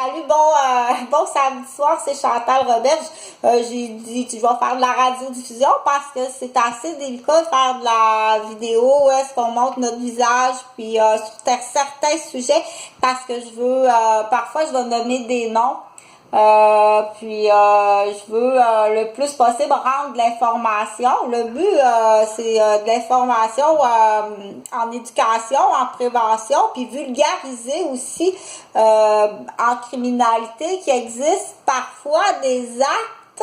Salut, bon samedi soir, c'est Chantal Roberge. J'ai dit, je vais faire de la radiodiffusion parce que c'est assez délicat de faire de la vidéo où est-ce qu'on montre notre visage, puis sur certains sujets, parce que je veux, parfois je vais nommer des noms. Je veux le plus possible rendre de l'information. Le but, c'est de l'information en éducation, en prévention, puis vulgariser aussi en criminalité qu'il existe parfois des actes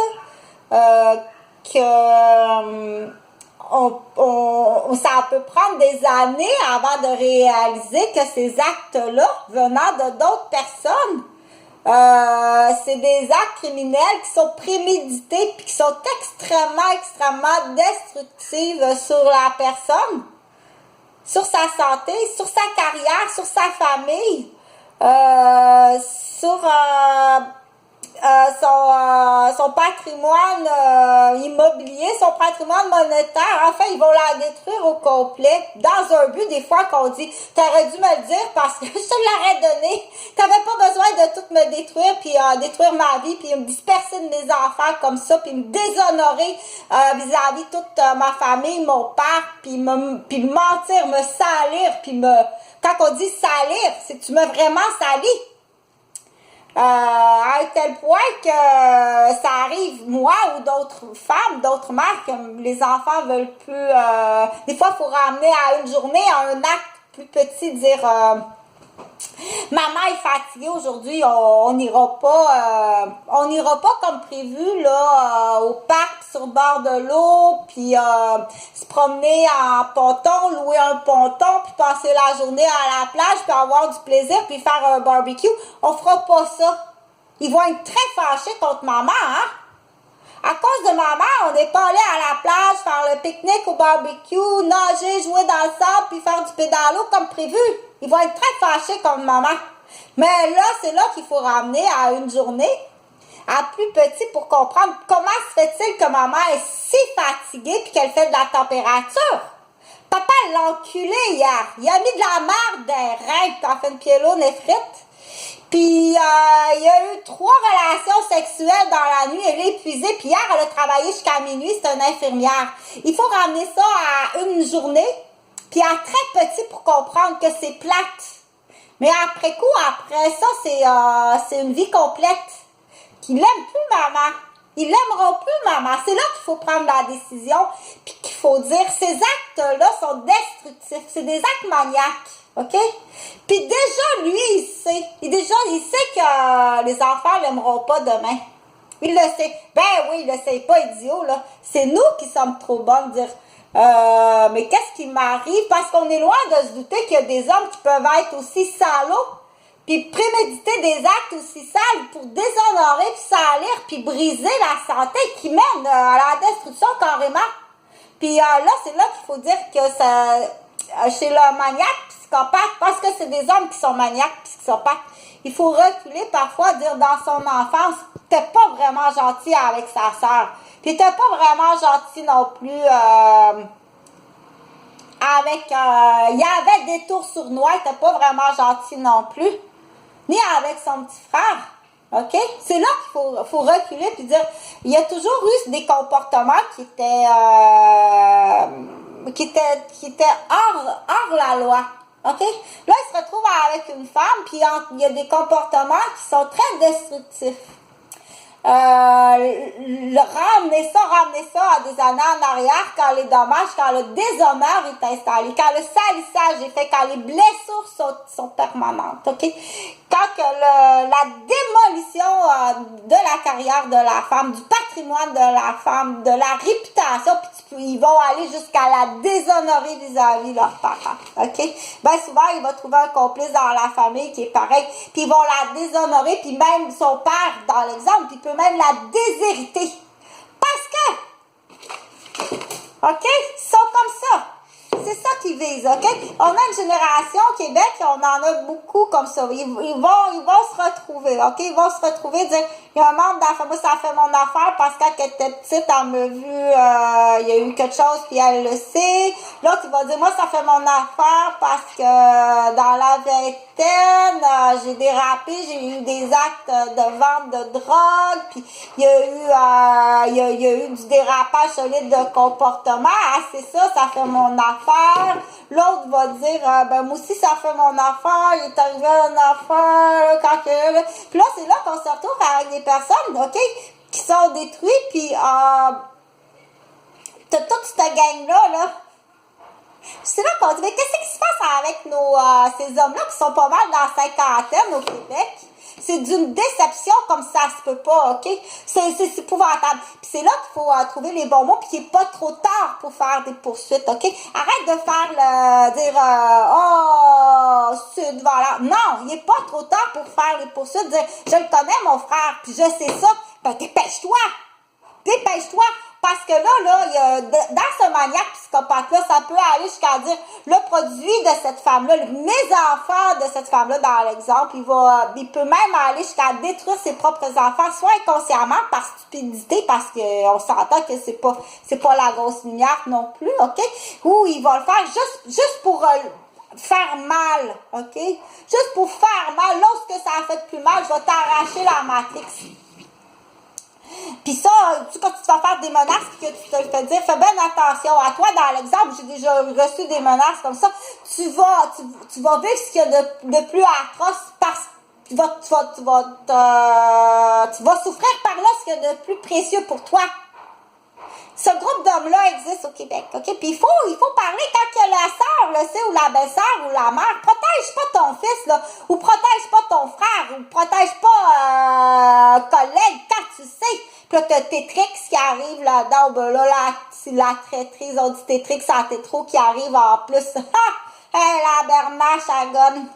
ça peut prendre des années avant de réaliser que ces actes-là, venant de d'autres personnes, c'est des actes criminels qui sont prémédités puis qui sont extrêmement destructifs sur la personne, sur sa santé, sur sa carrière, sur sa famille, sur son patrimoine immobilier, son patrimoine monétaire. Enfin, ils vont la détruire au complet dans un but des fois qu'on dit « T'aurais dû me le dire parce que je te l'aurais donné. T'avais pas besoin de tout me détruire puis détruire ma vie puis me disperser de mes enfants comme ça puis me déshonorer vis-à-vis de toute ma famille, mon père puis me mentir, me salir puis Quand on dit salir, c'est que tu m'as vraiment sali. À un tel point que ça arrive, moi ou d'autres femmes, d'autres mères, que les enfants veulent plus... des fois, il faut ramener à une journée, à un acte plus petit, dire maman est fatiguée aujourd'hui, on n'ira pas comme prévu là au parc sur le bord de l'eau, puis se promener en ponton, louer un ponton, puis passer la journée à la plage, puis avoir du plaisir, puis faire un barbecue. On fera pas ça. Ils vont être très fâchés contre maman, hein? À cause de maman, on n'est pas allé à la plage faire le pique-nique au barbecue, nager, jouer dans le sable, puis faire du pédalo comme prévu. Ils vont être très fâchés contre maman. Mais là, c'est là qu'il faut ramener à une journée, à plus petit, pour comprendre comment se fait-il que maman est si fatiguée puis qu'elle fait de la température. Papa l'a enculé hier. Il a mis de la merde dans les reins puis a fait une piélo néphrite. Puis, il y a eu 3 relations sexuelles dans la nuit. Elle est épuisée. Puis hier, elle a travaillé jusqu'à minuit. C'est une infirmière. Il faut ramener ça à une journée. Puis à très petit pour comprendre que c'est plate. Mais après ça, c'est une vie complète. Qu'il n'aime plus maman. Ils l'aimeront plus maman. C'est là qu'il faut prendre la décision. Puis qu'il faut dire, ces actes-là sont destructifs. C'est des actes maniaques. OK? Puis déjà, lui, il sait. Il sait que les enfants l'aimeront pas demain. Il le sait. Ben oui, il le sait pas, idiot, là. C'est nous qui sommes trop bonnes de dire mais qu'est-ce qui m'arrive? Parce qu'on est loin de se douter qu'il y a des hommes qui peuvent être aussi salauds, puis préméditer des actes aussi sales pour déshonorer, puis salir, puis briser la santé qui mène à la destruction carrément. Puis là, c'est là qu'il faut dire que ça, chez le maniaque psychopathe, parce que c'est des hommes qui sont maniaques psychopathes, il faut reculer parfois, dire dans son enfance, t'es pas vraiment gentil avec sa sœur. Puis t'es pas vraiment gentil non plus il y avait des tours sournois, t'es pas vraiment gentil non plus. Ni avec son petit frère. OK? C'est là qu'il faut reculer puis dire, il y a toujours eu des comportements qui étaient hors la loi. OK? Là, il se retrouve avec une femme, puis il y a des comportements qui sont très destructifs. Ramener ça à des années en arrière, quand les dommages, quand le déshonneur est installé, quand le salissage est fait, quand les blessures sont permanentes, OK? Quand que la démolition de la carrière de la femme, du patrimoine de la femme, de la réputation, puis ils vont aller jusqu'à la déshonorer vis-à-vis de leurs parents, OK? Ben souvent, il va trouver un complice dans la famille qui est pareil, puis ils vont la déshonorer, puis même son père, dans l'exemple, puis il peut même la déshériter. Parce que, OK? Ils sont comme ça. C'est ça qu'ils visent, OK? On a une génération au Québec, on en a beaucoup comme ça. Ils vont se retrouver, OK? Ils vont se retrouver et dire, Il y a un membre de la famille, ça fait mon affaire parce que quand elle était petite, elle m'a vu, il y a eu quelque chose puis elle le sait. L'autre, il va dire, moi, ça fait mon affaire parce que dans la vingtaine, j'ai dérapé, j'ai eu des actes de vente de drogue, puis il y a eu du dérapage solide de comportement. Ah, c'est ça, ça fait mon affaire. L'autre va dire, ben moi aussi, ça fait mon affaire, il est arrivé une affaire, quand que... Puis là, c'est là qu'on se retrouve avec des personnes, OK, qui sont détruites, puis t'as toute cette gang-là, là. C'est là qu'on dit, mais qu'est-ce qui se passe avec ces hommes-là qui sont pas mal dans la cinquantaine au Québec? C'est d'une déception comme ça se peut pas, OK? C'est épouvantable. Puis c'est là qu'il faut trouver les bons mots, puis qu'il n'est pas trop tard pour faire des poursuites, OK? Arrête de faire oh, sud, voilà. Non, il n'est pas trop tard pour faire les poursuites, dire, je le connais, mon frère, puis je sais ça. Ben, dépêche-toi! Dépêche-toi! Parce que là, dans ce maniaque psychopathe-là, ça peut aller jusqu'à dire le produit de cette femme-là, mes enfants de cette femme-là, dans l'exemple, il peut même aller jusqu'à détruire ses propres enfants, soit inconsciemment par stupidité, parce qu'on s'entend que c'est pas la grosse lumière non plus, OK? Ou il va le faire juste pour faire mal, OK? Juste pour faire mal. Lorsque ça a fait plus mal, je vais t'arracher la matrix. Puis ça, quand tu te fais faire des menaces que tu te fais dire, fais bien attention à toi. Dans l'exemple, j'ai déjà reçu des menaces comme ça. Tu vas vivre ce qu'il y a de plus atroce parce que tu vas souffrir par là ce qu'il y a de plus précieux pour toi. Ce groupe d'hommes-là existe au Québec, OK? Puis il faut parler quand la sœur le sait, ou la belle-sœur, ou la mère. Protège pas ton fils, là, ou protège pas ton frère, ou protège pas collègue quand tu sais. Puis là, t'as Tétrix qui arrive là-dedans, ben là, la traîtrise, on dit Tétrix en tétro qui arrive en plus. Ha! Hey, la bernache à gonne.